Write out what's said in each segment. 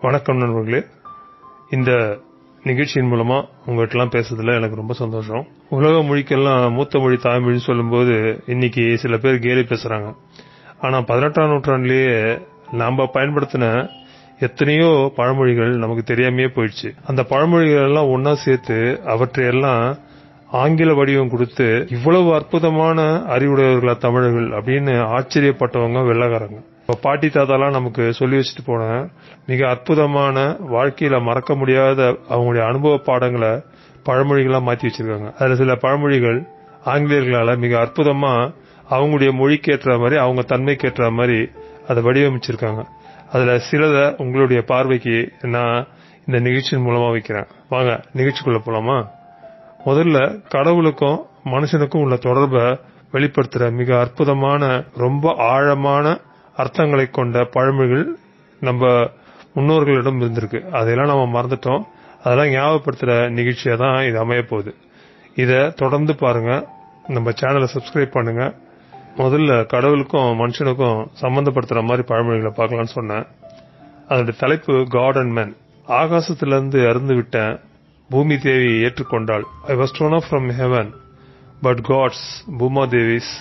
வணக்கம் நண்பர்களே. இந்த நிகழ்ச்சியின் மூலமா உங்ககிட்டலாம் பேசுறதுல எனக்கு ரொம்ப சந்தோஷம். உலக மொழிக்கெல்லாம் மூத்த மொழி தாய்மொழின்னு சொல்லும்போது இன்னைக்கு சில பேர் கேலி பேசுறாங்க. ஆனா 18ஆம் நூற்றாண்டிலேயே நாம பயன்படுத்தின எத்தனையோ பழமொழிகள் நமக்கு தெரியாமையே போயிடுச்சு. அந்த பழமொழிகள் எல்லாம் ஒன்னா சேர்த்து அவற்றையெல்லாம் ஆங்கில வடிவம் கொடுத்து இவ்வளவு அற்புதமான அறிவுடையவர்களா தமிழர்கள் அப்படின்னு ஆச்சரியப்பட்டவங்க வெள்ளக்காரங்க. பாட்டி தாத்தாலாம் நமக்கு சொல்லி வச்சுட்டு போன மிக அற்புதமான வாழ்க்கையில மறக்க முடியாத அவங்களுடைய அனுபவ பாடங்களை பழமொழிகளா மாத்தி வச்சிருக்காங்க. அதுல சில பழமொழிகள் ஆங்கிலேயர்களால மிக அற்புதமா அவங்களுடைய மொழிக்கு ஏற்ற மாதிரி அவங்க தன்மைக்கு ஏற்ற மாதிரி அதை வடிவமைச்சிருக்காங்க. அதுல சிலதை உங்களுடைய பார்வைக்கு நான் இந்த நிகழ்ச்சியின் மூலமா வைக்கிறேன். வாங்க நிகழ்ச்சிக்குள்ள போலாமா? முதல்ல கடவுளுக்கும் மனுஷனுக்கும் உள்ள தொடர்பை வெளிப்படுத்துற மிக அற்புதமான ரொம்ப ஆழமான அர்த்தங்களை கொண்ட பழமொழிகள் நம்ம முன்னோர்களிடம் இருந்திருக்கு. அதையெல்லாம் நம்ம மறந்துட்டோம். அதெல்லாம் ஞாபகப்படுத்துற நிகழ்ச்சியா தான் இது அமைய போகுது. இதை தொடர்ந்து பாருங்க. நம்ம சேனலை சப்ஸ்கிரைப் பண்ணுங்க. முதல்ல கடவுளுக்கும் மனுஷனுக்கும் சம்பந்தப்படுத்துற மாதிரி பழமொழிகளை பார்க்கலாம்னு சொன்னேன். அதோட தலைப்பு காட் அண்ட் மேன். ஆகாசத்திலிருந்து அருந்து விட்டேன், பூமி தேவி ஏற்றுக்கொண்டாள். I was thrown up from heaven, but God's Bhuma Devi's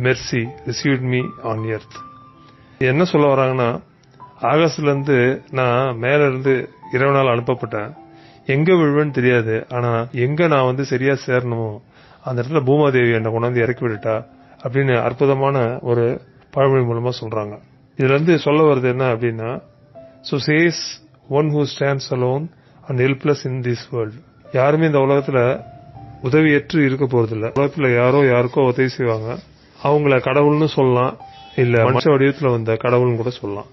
mercy received me on earth. என்ன சொல்ல வராங்கன்னா, ஆகாசத்துல இருந்து நான் மேல இருந்து இறைவனால் அனுப்பப்பட்டேன். எங்க விழுவேன்னு தெரியாது, ஆனா எங்க நான் சரியா சேரணுமோ அந்த இடத்துல பூமாதேவி என்னை கொண்டாந்து இறக்கி விட்டுட்டா அப்படின்னு அற்புதமான ஒரு பழமொழி மூலமா சொல்றாங்க. இதுல இருந்து சொல்ல வருது என்ன அப்படின்னா, so says one who stands alone and helpless in this world. யாருமே இந்த உலகத்துல உதவியற்று இருக்க போறதில்ல. உலகத்துல யாரோ யாருக்கோ உதவி செய்வாங்க. அவங்கள கடவுள்னு சொல்லலாம், இல்ல மனுஷ வடிவத்துல வந்த கடவுள்னு கூட சொல்லலாம்.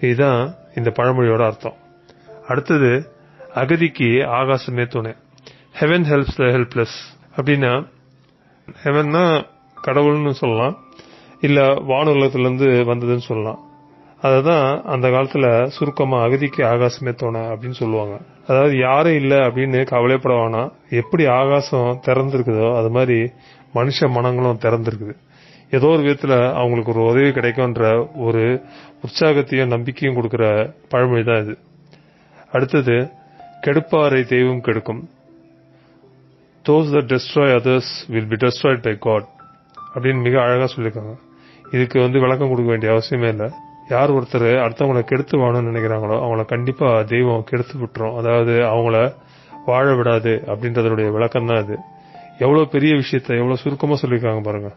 இதுதான் இந்த பழமொழியோட அர்த்தம். அடுத்தது, அகதிக்கு ஆகாசமே துணை. ஹெவன் ஹெல்ப்ஸ் த ஹெல்ப்லெஸ் அப்படின்னா, ஹெவன்னா கடவுள்னு சொல்லலாம், இல்ல வானுலகத்துல இருந்து வந்ததுன்னு சொல்லலாம். அததான் அந்த காலத்துல சுருக்கமா அகதிக்கு ஆகாசமே துணை அப்படின்னு சொல்லுவாங்க. அதாவது யாரும் இல்ல அப்படின்னு கவலைப்பட வேணாம். எப்படி ஆகாசம் திறந்திருக்குதோ அது மாதிரி மனுஷ மனங்களும் திறந்திருக்குது. ஏதோ ஒரு விதத்துல அவங்களுக்கு ஒரு உதவி கிடைக்கும்ன்ற ஒரு உற்சாகத்தையும் நம்பிக்கையும் கொடுக்கிற பழமொழி தான் இது. அடுத்தது, கெடுப்பாரை தெய்வம் கெடுக்கும். those that destroy others will be destroyed by God அப்படின்னு மிக அழகா சொல்லியிருக்காங்க. இதுக்கு விளக்கம் கொடுக்க வேண்டிய அவசியமே இல்லை. யார் ஒருத்தர் அடுத்தவங்களை கெடுத்து வாழணும்னு நினைக்கிறாங்களோ அவங்கள கண்டிப்பா தெய்வம் கெடுத்து விட்டுரும். அதாவது அவங்கள வாழ விடாது அப்படின்றதுடைய விளக்கம் தான் இது. எவ்வளவு பெரிய விஷயத்த எவ்வளவு சுருக்கமா சொல்லியிருக்காங்க பாருங்க.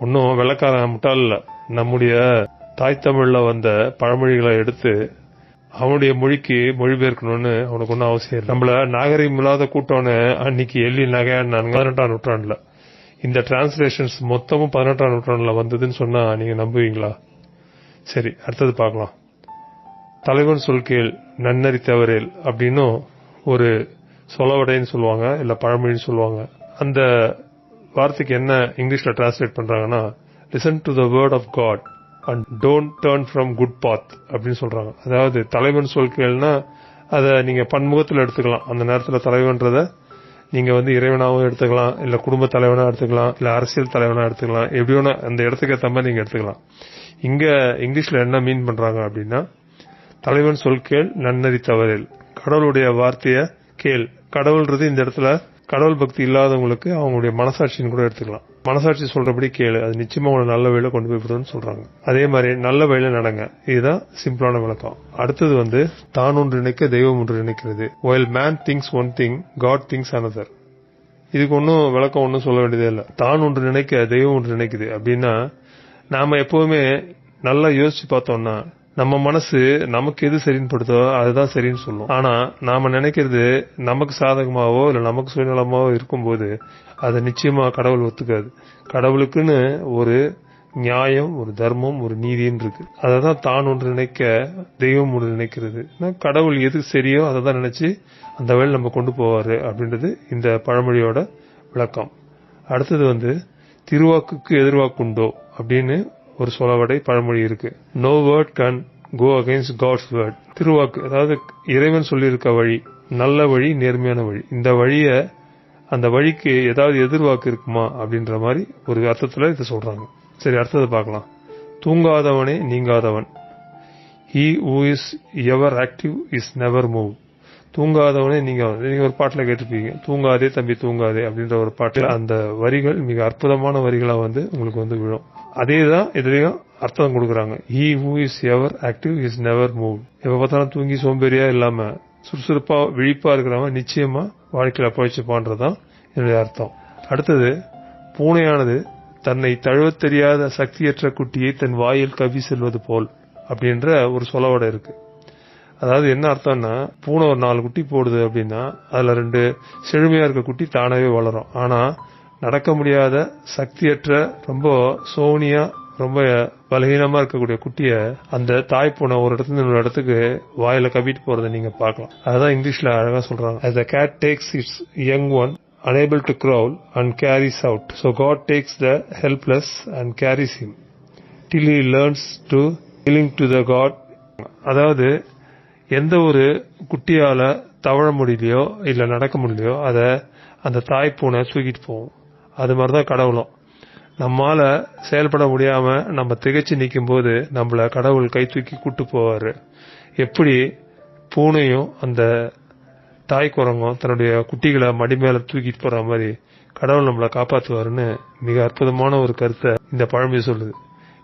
ஒன்னும் வெள்ளக்காரன் முட்டாள் இல்ல. நம்முடைய தாய் தமிழ்ல வந்த பழமொழிகளை எடுத்து அவனுடைய மொழிக்கு மொழிபெயர்க்கணும்னு அவனுக்கு ஒன்னும் அவசியம் இல்லை. நம்மள நாகரிகம் இல்லாத கூட்டம்னு அன்னைக்கு எள்ளி நகையாடினாங்க 18ஆம் நூற்றாண்டுல. இந்த டிரான்ஸ்லேஷன்ஸ் மொத்தமும் 18ஆம் நூற்றாண்டுல வந்ததுன்னு சொன்னா நீங்க நம்புவீங்களா? சரி, அடுத்தது பார்க்கலாம். தலைவன் சொல் கேள் நன்னறி தவறேல் அப்படின்னு ஒரு சொலவடைன்னு சொல்லுவாங்க, இல்ல பழமொழின்னு சொல்லுவாங்க. அந்த வார்த்தைக்கு என்ன இங்கிலீஷ்ல டிரான்ஸ்லேட் பண்றாங்கன்னா, listen to the word of God and don't turn from good path அப்படின்னு சொல்றாங்க. அதாவது தலைவன் சொல் கேள்னா அதை நீங்க பன்முகத்துல எடுத்துக்கலாம். அந்த நேரத்துல தலைவன்றத நீங்க இறைவனாவும் எடுத்துக்கலாம், இல்ல குடும்ப தலைவனா எடுத்துக்கலாம், இல்ல அரசியல் தலைவனா எடுத்துக்கலாம். எப்படி வேணா அந்த இடத்துக்கு ஏற்ற மாதிரி நீங்க எடுத்துக்கலாம். இங்க இங்கிலீஷ்ல என்ன மீன் பண்றாங்க அப்படின்னா, தலைவன் சொல் கேள் நன்னறி தவறேல். கடவுளுடைய வார்த்தைய கேள். கடவுள்ன்றது இந்த இடத்துல கடவுள் பக்தி இல்லாதவங்களுக்கு அவங்களுடைய மனசாட்சின்னு கூட எடுத்துக்கலாம். மனசாட்சி சொல்றபடி கேளு, அது நிச்சயமா உங்களை நல்ல வழியில கொண்டு போய் விடுன்னு சொல்றாங்க. அதே மாதிரி நல்ல வழியில நடங்க. இதுதான் சிம்பிளான விளக்கம். அடுத்தது, தான் ஒன்று நினைக்க தெய்வம் ஒன்று நினைக்கிறது. while man thinks one thing, God thinks another. இதுக்கு ஒன்னும் விளக்கம் ஒன்னும் சொல்ல வேண்டியதே இல்ல. தான் ஒன்று நினைக்க தெய்வம் ஒன்று நினைக்குது அப்படின்னா, நாம எப்பவுமே நல்லா யோசிச்சு பார்த்தோம்னா நம்ம மனசு நமக்கு எது சரின்னு படுதோ அதுதான் சரின்னு சொல்லும். ஆனா நாம நினைக்கிறது நமக்கு சாதகமாவோ இல்ல நமக்கு சுயநலமாவோ இருக்கும்போது அதை நிச்சயமா கடவுள் ஒத்துக்காது. கடவுளுக்குன்னு ஒரு நியாயம், ஒரு தர்மம், ஒரு நீதின்னு இருக்கு. அததான் தான் ஒன்று நினைக்க தெய்வம் ஒன்று நினைக்கிறது. கடவுள் எது சரியோ அதை தான் நினைச்சு அந்த வழியில் நம்ம கொண்டு போவாரு அப்படின்றது இந்த பழமொழியோட விளக்கம். அடுத்தது, திருவாக்குக்கு எதிர்வாக்குண்டோ அப்படின்னு ஒரு சொலவடை பழமொழி இருக்கு. No word can go against God's word. திருவாக்கு அதாவது இறைவன் சொல்லியிருக்க வழி, நல்ல வழி, நேர்மையான வழி. இந்த அந்த வழிக்கு ஏதாவது எதிர்வாக்கு இருக்குமா அப்படின்ற மாதிரி ஒரு அர்த்தத்துல இதை சொல்றாங்க. சரி, அடுத்தது பார்க்கலாம். தூங்காதவனே நீங்காதவன். he who is ever active is never moved. தூங்காதவனே நீங்க ஒரு பாட்டுல கேட்டிருப்பீங்க, தூங்காதே தம்பி தூங்காதே அப்படின்ற ஒரு பாட்டுல அந்த வரிகள் மிக அற்புதமான வரிகளா உங்களுக்கு விழும். அதேதான் இதுலயும் அர்த்தம் கொடுக்கறாங்க. he who is ever active is never moved. எப்ப பார்த்தாலும் தூங்கி சோம்பேறியா இல்லாம சுறுசுறுப்பா விழிப்பா இருக்கிறவன் நிச்சயமா வாழ்க்கையில பழிச்சுப்பான்றதான் என்னுடைய அர்த்தம். அடுத்தது, பூனையானது தன்னை தழுவத் தெரியாத சக்தியற்ற குட்டியை தன் வாயில் கவி செல்வது போல் அப்படின்ற ஒரு சொலவடை இருக்கு. அதாவது என்ன அர்த்தம்னா, பூனை ஒரு 4 குட்டி போடுது அப்படின்னா அதுல 2 செழுமையா இருக்க குட்டி தானாவே வளரும். ஆனா நடக்க முடியாத சக்தியற்ற ரொம்ப சோனியா ரொம்ப பலகீனமா இருக்கக்கூடிய குட்டிய அந்த தாய் பூனை ஒரு இடத்துல இன்னொரு இடத்துக்கு வாயில கவிட்டு போறதை நீங்க பார்க்கலாம். அதுதான் இங்கிலீஷ்ல அழகா சொல்றாங்க, as the cat takes its young one unable to crawl and carries out, so God takes the helpless and carries him till he learns to cling to the God. அதாவது எந்த ஒரு குட்டியால தவழ முடியலையோ இல்ல நடக்க முடியலையோ அத அந்த தாய் பூனை தூக்கிட்டு போகும். அது மாதிரிதான் கடவுளும். நம்மால செயல்பட முடியாம நம்ம திகைச்சு நிக்கும் போது நம்மள கடவுள் கை தூக்கி கூட்டு போவாரு. எப்படி பூனையும் அந்த தாய் குரங்கும் தன்னுடைய குட்டிகளை மடி மேல தூக்கிட்டு போற மாதிரி கடவுள் நம்மளை காப்பாத்துவாருன்னு மிக அற்புதமான ஒரு கருத்தை இந்த பழமொழி சொல்லுது.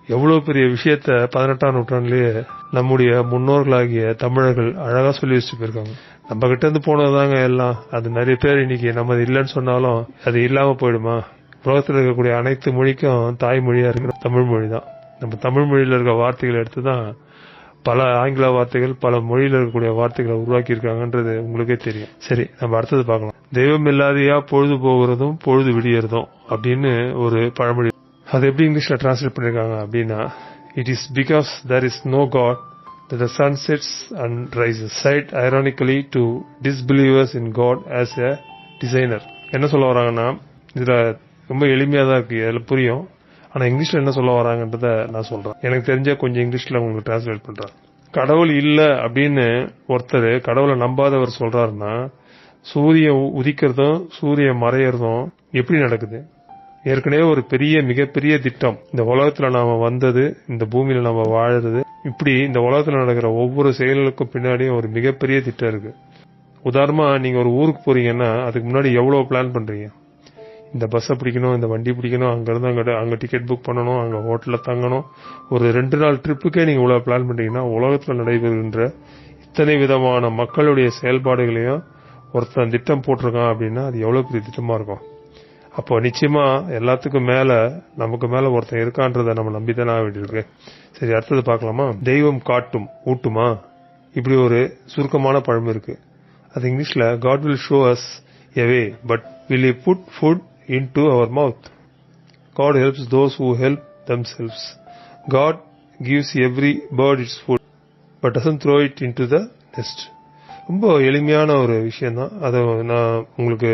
எவ்வளவு பெரிய விஷயத்த 18ஆம் நூற்றாண்டிலேயே நம்முடைய முன்னோர்களாகிய தமிழர்கள் அழகா சொல்லி வச்சுட்டு போயிருக்காங்க. நம்ம கிட்ட இருந்து போனதுதாங்க எல்லாம். அது நிறைய பேர் இன்னைக்கு நம்ம இல்லைன்னு சொன்னாலும் அது இல்லாம போயிடுமா? உலகத்தில் இருக்கக்கூடிய அனைத்து மொழிக்கும் தாய்மொழியா இருக்கிற தமிழ் மொழி தான். நம்ம தமிழ் மொழியில இருக்க வார்த்தைகளை எடுத்துதான் பல ஆங்கில வார்த்தைகள் பல மொழியில இருக்கக்கூடிய வார்த்தைகளை உருவாக்கி இருக்காங்கன்றது உங்களுக்கே தெரியும். சரி, நம்ம அடுத்தது பார்க்கலாம். தெய்வம் இல்லாதையா பொழுது போகிறதும் பொழுது விடியறதும் அப்படின்னு ஒரு பழமொழி. அது எப்படி இங்கிலீஷ்ல டிரான்ஸ்லேட் பண்ணிருக்காங்க அப்படின்னா, it is because there is no God that the sun sets and rises, said ironically to disbelievers in God as a designer. என்ன சொல்ல வராங்கன்னா, இதுல ரொம்ப எளிமையா தான் இருக்கு, அதுல புரியும். ஆனா இங்கிலீஷ்ல என்ன சொல்ல வராங்கன்றத நான் சொல்றேன். எனக்கு தெரிஞ்ச கொஞ்சம் இங்கிலீஷ்ல உங்களுக்கு டிரான்ஸ்லேட் பண்றேன். கடவுள் இல்ல அப்படின்னு ஒருத்தர் கடவுளை நம்பாதவர் சொல்றாருன்னா, சூரியன் உதிக்கிறதும் சூரியன் மறையறதும் எப்படி நடக்குது? ஏற்கனவே ஒரு மிகப்பெரிய திட்டம். இந்த உலகத்துல நாம வந்தது, இந்த பூமியில நாம வாழறது, இப்படி இந்த உலகத்துல நடக்கிற ஒவ்வொரு செயல்களுக்கும் பின்னாடியும் ஒரு மிகப்பெரிய திட்டம் இருக்கு. உதாரணமா நீங்க ஒரு ஊருக்கு போறீங்கன்னா அதுக்கு முன்னாடி எவ்வளவு பிளான் பண்றீங்க? இந்த பஸ் பிடிக்கணும், இந்த வண்டி பிடிக்கணும், அங்க இருந்து அங்க டிக்கெட் புக் பண்ணணும், அங்க ஹோட்டல்ல தங்கணும். ஒரு 2 நாள் ட்ரிப்புக்கே நீங்க இவ்வளவு பிளான் பண்றீங்கன்னா, உலகத்துல நடைபெறுகின்ற இத்தனை விதமான மக்களுடைய செயல்பாடுகளையும் ஒருத்தன் திட்டம் போட்டிருக்கான் அப்படின்னா அது எவ்வளவு பெரிய திட்டமா இருக்கும். அப்போ நிச்சயமா எல்லாத்துக்கும் மேல நமக்கு மேல ஒருத்தன் இருக்கான்றத நம்ம நம்பிதானே வேண்டியிருக்கு. சரி, அடுத்தது பார்க்கலாமா? தெய்வம் காட்டும் ஊட்டுமா, இப்படி ஒரு சுருக்கமான பழமொழி இருக்கு. அது இங்கிலீஷ்ல God will show us a way, but will he put food into our mouth? God helps those who help themselves. God gives every bird its food, but doesn't throw it into the nest. ரொம்ப எளிமையான ஒரு விஷயம் தான். அதை நான் உங்களுக்கு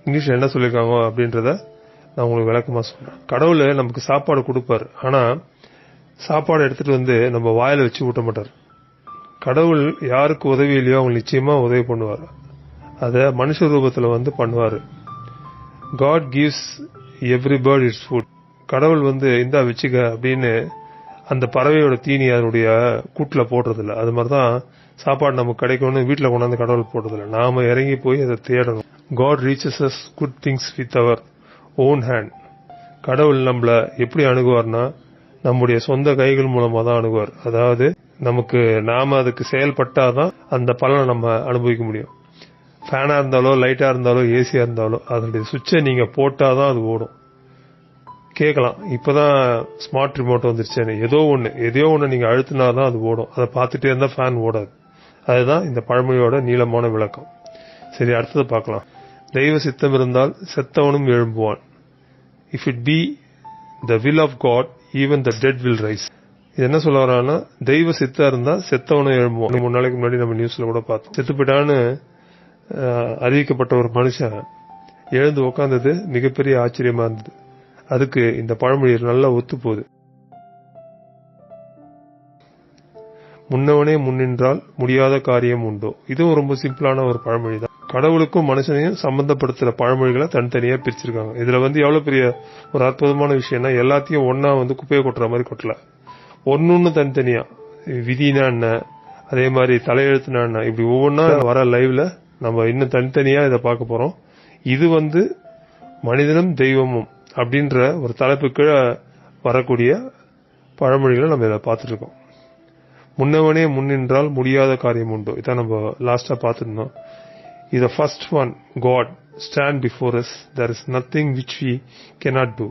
இங்கிலீஷ்ல என்ன சொல்லிருக்காங்க அப்படின்றத நான் உங்களுக்கு விளக்கமா சொல்றேன். கடவுள் நமக்கு சாப்பாடு கொடுப்பாரு, ஆனா சாப்பாடு எடுத்துட்டு நம்ம வாயில வச்சு ஊட்ட மாட்டார். கடவுள் யாருக்கு உதவி இல்லையோ அவங்க நிச்சயமா உதவி பண்ணுவார். அத மனுஷ ரூபத்துல பண்ணுவாரு. God gives every bird its food. கடவுள் இந்தா வச்சுக்க அப்படின்னு அந்த பறவையோட தீனி அதனுடைய கூட்டுல போடுறது இல்ல. அது மாதிரிதான் சாப்பாடு நமக்கு கிடைக்கும்னு வீட்டுல கொண்டாந்து கடவுள் போடுறது இல்ல. நாம இறங்கி போய் அதை தேடணும். God reaches us good things with our own hand. கடவுள் நம்மள எப்படி அணுகுவார்னா நம்முடைய சொந்த கைகள் மூலமா தான் அணுகுவார். அதாவது நமக்கு நாம அதுக்கு செயல்பட்டாதான் அந்த பலனை நம்ம அனுபவிக்க முடியும். ஃபேனா இருந்தாலோ லைட்டா இருந்தாலோ ஏசியா இருந்தாலோ அதனுடைய சுவிட்சை நீங்க போட்டாதான் அது ஓடும். கேட்கலாம், இப்பதான் ஸ்மார்ட் ரிமோட் வந்துருச்சு, எதையோ ஒண்ணு நீங்க அழுத்தினாதான் அது ஓடும். அதை பார்த்துட்டே இருந்தா ஃபேன் ஓடாது. அதுதான் இந்த பழமொழியோட நீளமான விளக்கம். சரி, அடுத்தது பார்க்கலாம். தெய்வ சித்தம் இருந்தால் செத்தவனும் எழும்புவான். If it be the will of God, even the dead will rise. இது என்ன சொல்ல வரான்னா, தெய்வ சித்தம் இருந்தா செத்தவனும் எழும்புவான். 3 நாளைக்கு முன்னாடி நம்ம நியூஸ்ல கூட பார்த்தோம். செத்து போயிட்டான்னு அறிவிக்கப்பட்ட ஒரு மனுஷன் எழுந்து உட்கார்ந்தது மிகப்பெரிய ஆச்சரியமா இருந்தது. அதுக்கு இந்த பழமொழி நல்லா ஒத்து போகுது. முன்னவனே முன்னின்றால் முடியாத காரியம் உண்டோ. இதுவும் ரொம்ப சிம்பிளான ஒரு பழமொழி தான். கடவுளுக்கும் மனுஷனையும் சம்பந்தப்படுத்துற பழமொழிகளை தனித்தனியா பிரிச்சிருக்காங்க. இதுல எவ்வளவு பெரிய ஒரு அற்புதமான விஷயம்னா, எல்லாத்தையும் ஒன்னா குப்பையை கொட்டுற மாதிரி கொட்டல, ஒன்னொன்னு தனித்தனியா. விதினா என்ன, அதே மாதிரி தலையெழுத்துனா என்ன, இப்படி ஒவ்வொன்றா வர லைவ்ல நம்ம இன்னும் தனித்தனியா இதை பார்க்க போறோம். இது மனிதனும் தெய்வமும் அப்படின்ற ஒரு தலைப்பு கீழே வரக்கூடிய பழமொழிகளை நம்ம இதை பார்த்துட்டு இருக்கோம். முன்னவனே முன்னின்றால் முடியாத காரியம் உண்டு, இதான் நம்ம லாஸ்டா பார்த்துருந்தோம். இது first one, God stand before us, there is nothing which we cannot do.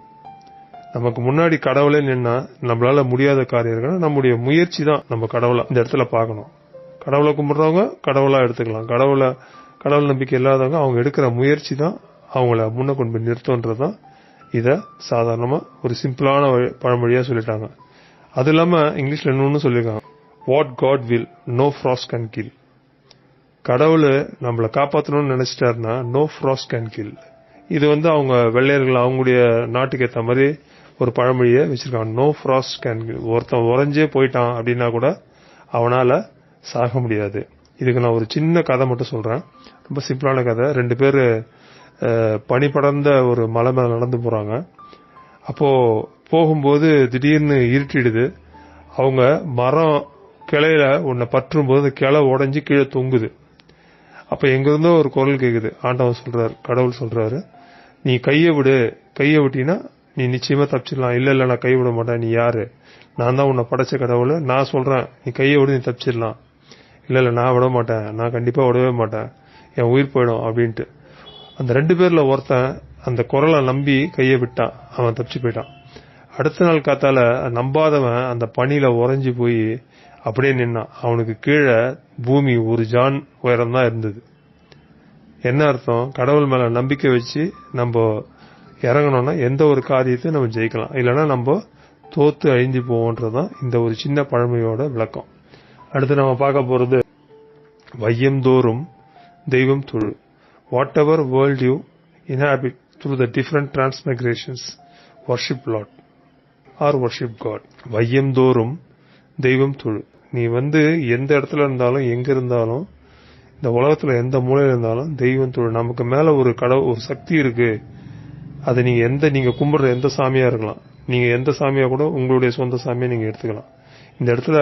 நமக்கு முன்னாடி கடவுளே நின்னா நம்மளால முடியாத காரியம் நம்முடைய முயற்சி தான் நம்ம கடவுளை இந்த இடத்துல பார்க்கணும். கடவுளை கும்பிடுறவங்க கடவுளா எடுத்துக்கலாம், கடவுள் நம்பிக்கை இல்லாதவங்க அவங்க எடுக்கிற முயற்சி தான் அவங்கள முன்ன கொண்டு போய் நிறுத்தன்றதுதான் இத சாதாரணமா ஒரு சிம்பிளான பழமொழியா சொல்லிட்டாங்க. அது இல்லாம இங்கிலீஷ்ல இன்னொன்னு சொல்லிருக்காங்க, what God will no frost can kill. கடவுள் நம்மளை காப்பாற்றணும்னு நினைச்சிட்டாருன்னா நோ ஃப்ராஸ்ட் கேன் கில். இது அவங்க வெள்ளையர்கள் அவங்களுடைய நாட்டுக்கு ஏற்ற மாதிரி ஒரு பழமொழியை வச்சிருக்காங்க, நோ ஃப்ராஸ்ட் கேன் கில். ஒருத்தன் உறைஞ்சே போயிட்டான் அப்படின்னா கூட அவனால சாக முடியாது. இதுக்கு நான் ஒரு சின்ன கதை மட்டும் சொல்றேன், ரொம்ப சிம்பிளான கதை. 2 பேர் பனி படர்ந்த ஒரு மலை மேல நடந்து போறாங்க. அப்போ போகும்போது திடீர்னு இருட்டிடுது. அவங்க மரம் கிளையில ஒன்ன பற்றும் போது கிளை உடைஞ்சு கீழே தொங்குது. அப்ப எங்க இருந்தோ ஒரு குரல் கேக்குது. ஆண்டவன் சொல்றாரு, கடவுள் சொல்றாரு, நீ கையை விடு, கையை விட்டினா நீ நிச்சயமா தப்பிச்சிடலாம். இல்ல நான் கை விட மாட்டேன், நீ யாரு, நான் தான் உன்னை படைச்ச கடவுள், நான் சொல்றேன் நீ கையை விடு, நீ தப்பிச்சிடலாம். இல்ல நான் விட மாட்டேன், நான் கண்டிப்பா விடவே மாட்டேன், என் உயிர் போயிடும் அப்படின்ட்டு. அந்த 2 பேர்ல ஒருத்தன் அந்த குரலை நம்பி கையை விட்டான், அவன் தப்பிச்சு போயிட்டான். அடுத்த நாள் காத்தால நம்பாதவன் அந்த பனியில உறைஞ்சு போய் அப்படியே நின்னான். அவனுக்கு கீழே பூமி ஒரு ஜான் உயரம் தான் இருந்தது. என்ன அர்த்தம், கடவுள் மேல நம்பிக்கை வச்சு நம்ம இறங்கணும்னா எந்த ஒரு காரியத்தையும் நம்ம ஜெயிக்கலாம், இல்லைன்னா நம்ம தோத்து அழிஞ்சு போவோன்றதுதான் இந்த ஒரு சின்ன பழமையோட விளக்கம். அடுத்து நம்ம பார்க்க போறது, வையம்தோறும் தெய்வம் தொழு. What ever world you inhabit through the different transmigrations, worship Lord or worship God. வையம்தோறும் தெய்வம் தொழு. நீ எந்த இடத்துல இருந்தாலும் எங்க இருந்தாலும் இந்த உலகத்துல எந்த மூலையில இருந்தாலும் தெய்வம் தொழு. நமக்கு மேல ஒரு ஒரு சக்தி இருக்கு. அதை நீங்க கும்பிடுற எந்த சாமியா இருக்கலாம், நீங்க எந்த சாமியா கூட உங்களுடைய சொந்த சாமியா நீங்க எடுத்துக்கலாம். இந்த இடத்துல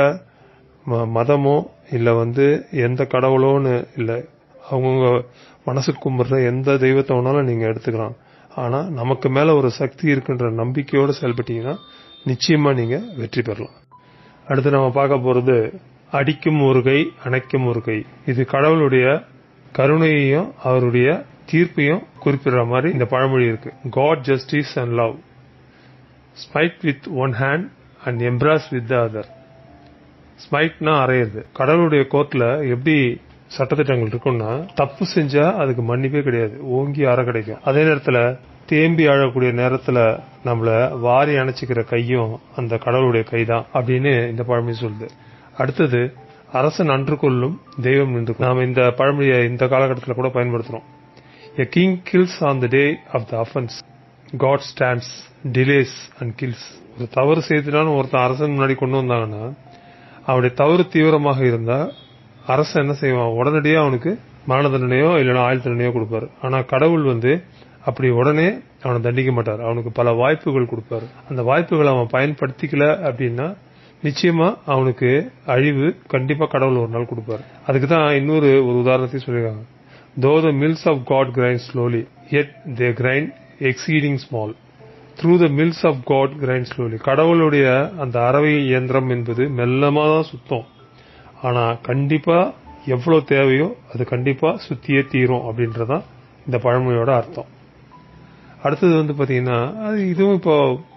மதமோ இல்ல எந்த கடவுளோன்னு இல்ல, அவங்கவுங்க மனசுக்கு கும்பிடுற எந்த தெய்வத்தை வேணாலும் நீங்க எடுத்துக்கலாம். ஆனா நமக்கு மேல ஒரு சக்தி இருக்குன்ற நம்பிக்கையோட செயல்பட்டீங்கன்னா நிச்சயமா நீங்க வெற்றி பெறலாம். அடுத்து நம்ம பார்க்க போறது, அடிக்கும் ஒரு கை அணைக்கும் ஒரு கை. இது கடவுளுடைய கருணையையும் அவருடைய தீர்ப்பையும் குறிப்பிடுற மாதிரி இந்த பழமொழி இருக்கு. God justice and love, smite with one hand and embrace with the other. ஸ்மைட்னா அறையிறது. கடவுளுடைய கோர்ட்ல எப்படி சட்டத்திட்டங்கள் இருக்குன்னா, தப்பு செஞ்சா அதுக்கு மன்னிப்பே கிடையாது, ஓங்கி அற கிடைக்கும். அதே நேரத்துல தேம்பி அழக்கூடிய நேரத்துல நம்மள வாரி அணைச்சிக்கிற கையும் அந்த கடவுளுடைய கைதான் அப்படின்னு இந்த பழமொழி சொல்லுது. அடுத்தது, அரசன் அன்று கொள்ளும் தெய்வம் நின்று. நாம இந்த பழமொழியை இந்த காலகட்டத்தில் கூட பயன்படுத்துறோம். A king kills on the day of the offense, God stands, delays and kills. ஒரு தவறு செய்துட்டான்னு ஒருத்தன் அரசன் முன்னாடி கொண்டு வந்தாங்கன்னா, அவனுடைய தவறு தீவிரமாக இருந்தா அரசன் என்ன செய்வான், உடனடியாக அவனுக்கு மரண தண்டனையோ இல்லைன்னா ஆயுள் தண்டனையோ கொடுப்பாரு. ஆனா கடவுள் அப்படி உடனே அவனை தண்டிக்க மாட்டார், அவனுக்கு பல வாய்ப்புகள் கொடுப்பாரு. அந்த வாய்ப்புகளை அவன் பயன்படுத்திக்கல அப்படின்னா நிச்சயமா அவனுக்கு அழிவு கண்டிப்பா கடவுள் ஒரு நாள் கொடுப்பாரு. அதுக்குதான் இன்னொரு உதாரணத்தையும் சொல்லிருக்காங்க. Though the mills of God grind slowly, yet they grind exceeding small. Through the mills of God grind slowly. கடவுளுடைய அந்த அரவை இயந்திரம் என்பது மெல்லமா தான் சுத்தம், ஆனா கண்டிப்பா எவ்வளவு தேவையோ அது கண்டிப்பா சுத்தியே தீரும் அப்படின்றதான் இந்த பழமொழியோட அர்த்தம். அடுத்தது பாத்தீங்கன்னா, இதுவும் இப்போ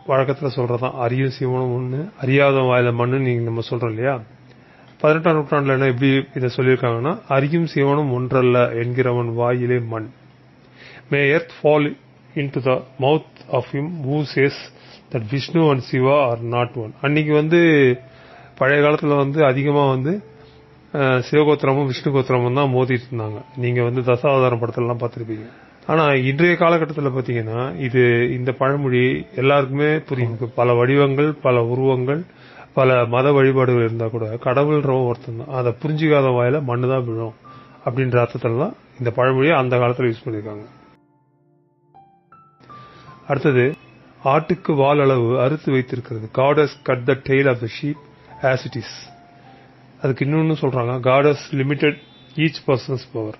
வழக்கத்துல சொல்றதான், அரியும் சிவனும் ஒண்ணு, அறியாத வாயில மண்ணு நீங்க நம்ம சொல்றோம் இல்லையா. 18ஆம் நூற்றாண்டுல என்ன எப்படி இதை சொல்லியிருக்காங்கன்னா, அரியும் சிவனும் ஒன்றல்ல என்கிறவன் வாயிலே மண். May earth fall into the mouth of him who says that Vishnu and Shiva are not one. அன்னைக்கு பழைய காலத்துல அதிகமா சிவகோத்திரமும் விஷ்ணு கோத்திரமும் தான் மோதிட்டு இருந்தாங்க. நீங்க தசாவதாரம் படத்தெல்லாம் பார்த்திருப்பீங்க. ஆனா இன்றைய காலகட்டத்தில் பாத்தீங்கன்னா இந்த பழமொழி எல்லாருக்குமே புரியும். பல வடிவங்கள், பல உருவங்கள், பல மத வழிபாடுகள் இருந்தா கூட கடவுள்ன்ற ஒருத்தன் தான், அதை புரிஞ்சுக்காத வாயில மண்ணுதான் விழும் அப்படின்ற அர்த்தத்துல தான் இந்த பழமொழியை அந்த காலத்துல யூஸ் பண்ணிருக்காங்க. அடுத்தது, ஆட்டுக்கு வால் அளவு அறுத்து வைத்திருக்கிறது. God has cut the tail of the sheep as it is. அதுக்கு இன்னொன்னு சொல்றாங்க, God has limited each person's power.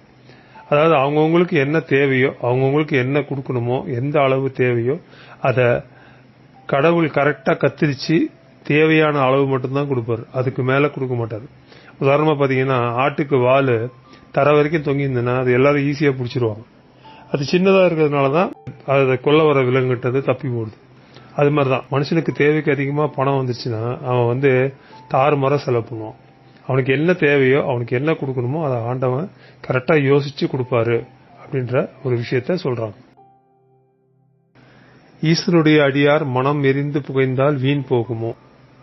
அதாவது அவங்கவுங்களுக்கு என்ன தேவையோ, அவங்கவுங்களுக்கு என்ன கொடுக்கணுமோ, எந்த அளவு தேவையோ அத கடவுள் கரெக்டா கத்திரிச்சு தேவையான அளவு மட்டும்தான் கொடுப்பாரு, அதுக்கு மேல கொடுக்க மாட்டாரு. உதாரணமா பாத்தீங்கன்னா, ஆட்டுக்கு வால் தர வரைக்கும் தொங்கியிருந்ததுன்னா அது எல்லாரும் ஈஸியா பிடிச்சிருவாங்க. அது சின்னதா இருக்கிறதுனாலதான் அதை கொல்ல வர விலங்குட்டது தப்பி போடுது. அது மாதிரிதான் மனுஷனுக்கு தேவைக்கு அதிகமா பணம் வந்துருச்சுன்னா அவன் தாறுமாற செலவு பண்ணுவான். அவனுக்கு என்ன தேவையோ, அவனுக்கு என்ன கொடுக்கணுமோ அதை ஆண்டவன் கரெக்டா யோசிச்சு கொடுப்பாரு அப்படின்ற ஒரு விஷயத்த சொல்றாங்க. ஈசனுடைய அடியார் மனம் எரிந்து புகைந்தால் வீண் போகுமோ.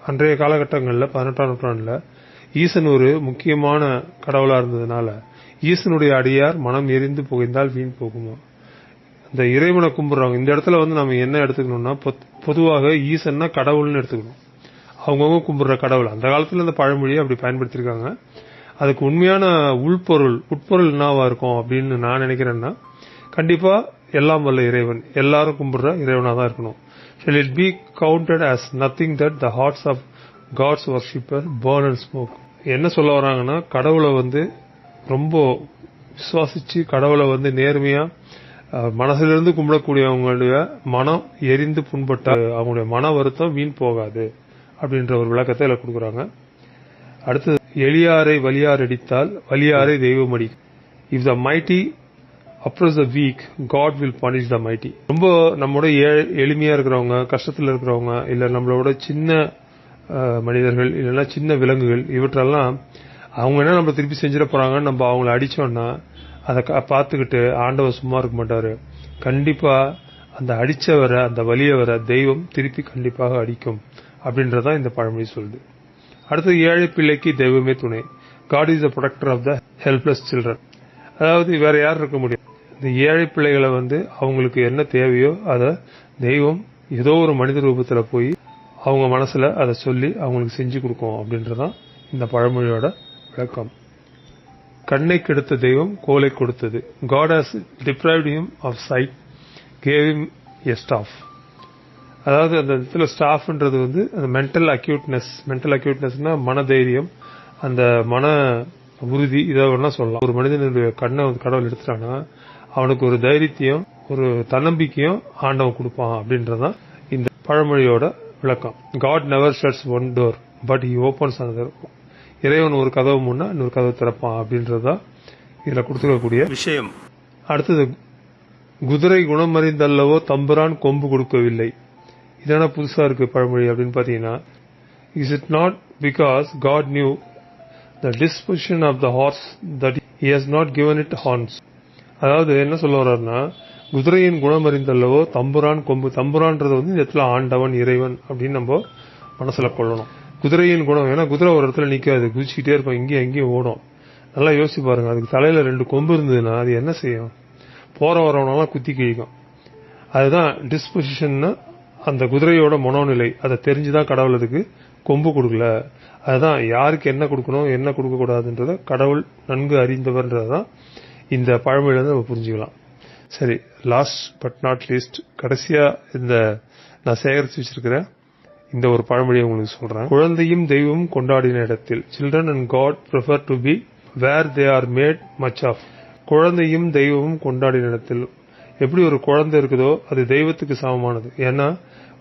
அன்றைய காலகட்டங்களில் 18ஆம் நூற்றாண்டுல ஈசன் ஒரு முக்கியமான கடவுளா இருந்ததுனால ஈசனுடைய அடியார் மனம் எரிந்து புகைந்தால் வீண் போகுமோ. இந்த இறைவனை கும்பிடுறவங்க இந்த இடத்துல நம்ம என்ன எடுத்துக்கணும்னா, பொதுவாக ஈசன்னா கடவுள்னு எடுத்துக்கணும். அவங்கவுங்க கும்பிடுற கடவுள். அந்த காலத்துல இந்த பழமொழியை அப்படி பயன்படுத்திருக்காங்க. அதுக்கு உண்மையான உட்பொருள் என்னவா இருக்கும் அப்படின்னு நான் நினைக்கிறேன்னா, கண்டிப்பா எல்லாம் வல்ல இறைவன், எல்லாரும் கும்பிடுற இறைவனா தான் இருக்கணும். Shall it be counted as nothing that the hearts of God's worshippers burn and smoke? என்ன சொல்ல வராங்கன்னா, கடவுளை ரொம்ப விசுவாசிச்சு கடவுளை நேர்மையா மனசிலிருந்து கும்பிடக்கூடியவங்களுடைய மனம் எரிந்து புண்பட்ட அவங்களுடைய மன வருத்தம் வீண் போகாது அப்படின்ற ஒரு விளக்கத்தை இதுல கொடுக்குறாங்க. அடுத்தது, எளியாரை வலியார் அடித்தால் வலியாரை தெய்வம் அடி. If the mighty oppress the weak, God will punish the mighty. ரொம்ப நம்மளோட எளிமையா இருக்கிறவங்க, கஷ்டத்துல இருக்கிறவங்க, இல்ல நம்மளோட சின்ன மனிதர்கள், இல்லைன்னா சின்ன விலங்குகள், இவற்றெல்லாம் அவங்க என்ன நம்ம திருப்பி செஞ்சிட போறாங்கன்னு நம்ம அவங்கள அடிச்சோம்னா அதை பார்த்துக்கிட்டு ஆண்டவர் சும்மா இருக்க மாட்டாரு. கண்டிப்பா அந்த அடிச்சவரை, அந்த வலியவரை தெய்வம் திருப்பி கண்டிப்பாக அடிக்கும் அப்படின்றதான் இந்த பழமொழி சொல்லுது. அடுத்தது, ஏழை பிள்ளைக்கு தெய்வமே துணை. God is the protector of the helpless children. அதாவது வேற யார் இருக்க முடியும்? இந்த ஏழை பிள்ளைகளை அவங்களுக்கு என்ன தேவையோ அதை தெய்வம் ஏதோ ஒரு மனித ரூபத்துல போய் அவங்க மனசுல அதை சொல்லி அவங்களுக்கு செஞ்சு கொடுக்கும் அப்படின்றதான் இந்த பழமொழியோட விளக்கம். கண்ணை கெடுத்த தெய்வம் கோலை கொடுத்தது. God has deprived him of sight, gave him a staff. அதாவது அந்த இடத்துல ஸ்டாஃப்ன்றது அந்த மென்டல் அக்யூட்னஸ்னா மனதைரியம், அந்த மன உறுதி, இதெல்லாம் சொல்லலாம். ஒரு மனிதனுடைய கண்ணை கடவுள் எடுத்துட்டானா அவனுக்கு ஒரு தைரியத்தையும் ஒரு தன்னம்பிக்கையும் ஆண்டவன் கொடுப்பான் அப்படின்றதான் இந்த பழமொழியோட விளக்கம். God never shuts one door but he opens another. இறைவன் ஒரு கதவு முன்னா இன்னொரு கதவு திறப்பான் அப்படின்றதா இதுல கொடுத்துக்கக்கூடிய விஷயம். அடுத்தது, குதிரை குணமறிந்தல்லவோ தம்புரான் கொம்பு கொடுக்கவில்லை. இதென்ன புதுசா இருக்கு பழமொழி அப்படின்னு பாத்தீங்கன்னா, is it not because God knew the disposition of the horse that he has not given it horns. அதாவது என்ன சொல்ல வர்றாருன்னா, குதிரையின் குணம் அறிந்தல்லவோ தம்புரான் கொம்பு. தம்புரான்றது இந்த இடத்துல ஆண்டவன் இறைவன் அப்படின்னு நம்ம மனசுல கொள்ளணும். குதிரையின் குணம், ஏன்னா குதிரை ஒரு இடத்துல நிக்காது, குதிச்சுக்கிட்டே இருக்கும், இங்கேயும் அங்கேயும் ஓடும். நல்லா யோசிச்சு பாருங்க, அதுக்கு தலையில 2 கொம்பு இருந்ததுன்னா அது என்ன செய்யும்? போற வரவனாலாம் குத்தி கிழிக்கும். அதுதான் டிஸ்பொசிஷன், அந்த குதிரையோட மனோநிலை. அதை தெரிஞ்சுதான் கடவுள் அதுக்கு கொம்பு கொடுக்கல. அதுதான் யாருக்கு என்ன கொடுக்கணும் என்ன கொடுக்க கூடாதுன்றத கடவுள் நன்கு அறிந்தவர்ன்றதான் இந்த பழமொழியில நம்ம புரிஞ்சுக்கலாம். சரி, லாஸ்ட் பட் நாட் லீஸ்ட், கடைசியா நான் சேகரித்து வச்சிருக்கிற இந்த ஒரு பழமொழியை உங்களுக்கு சொல்றேன். குழந்தையும் தெய்வமும் கொண்டாடின இடத்தில், children and God prefer to be where they are made much of. குழந்தையும் தெய்வமும் கொண்டாடின இடத்தில், எப்படி ஒரு குழந்தை இருக்குதோ அது தெய்வத்துக்கு சமமானது. ஏன்னா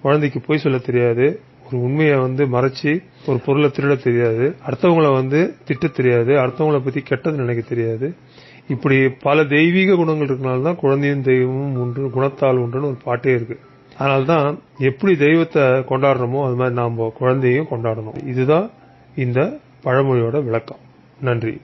குழந்தைக்கு பொய் சொல்ல தெரியாது, ஒரு உண்மையை மறைச்சு ஒரு பொருளை திருட தெரியாது, அடுத்தவங்களை திட்ட தெரியாது, அடுத்தவங்களை பத்தி கெட்டது நினைக்க தெரியாது. இப்படி பல தெய்வீக குணங்கள் இருக்கனால்தான் குழந்தையும் தெய்வமும் ஒன்று, குணத்தால் ஒன்றுன்னு ஒரு பாட்டே இருக்கு. அதனால்தான் எப்படி தெய்வத்தை கொண்டாடுறோமோ அது மாதிரி நாம குழந்தையும் கொண்டாடணும். இதுதான் இந்த பழமொழியோட விளக்கம். நன்றி.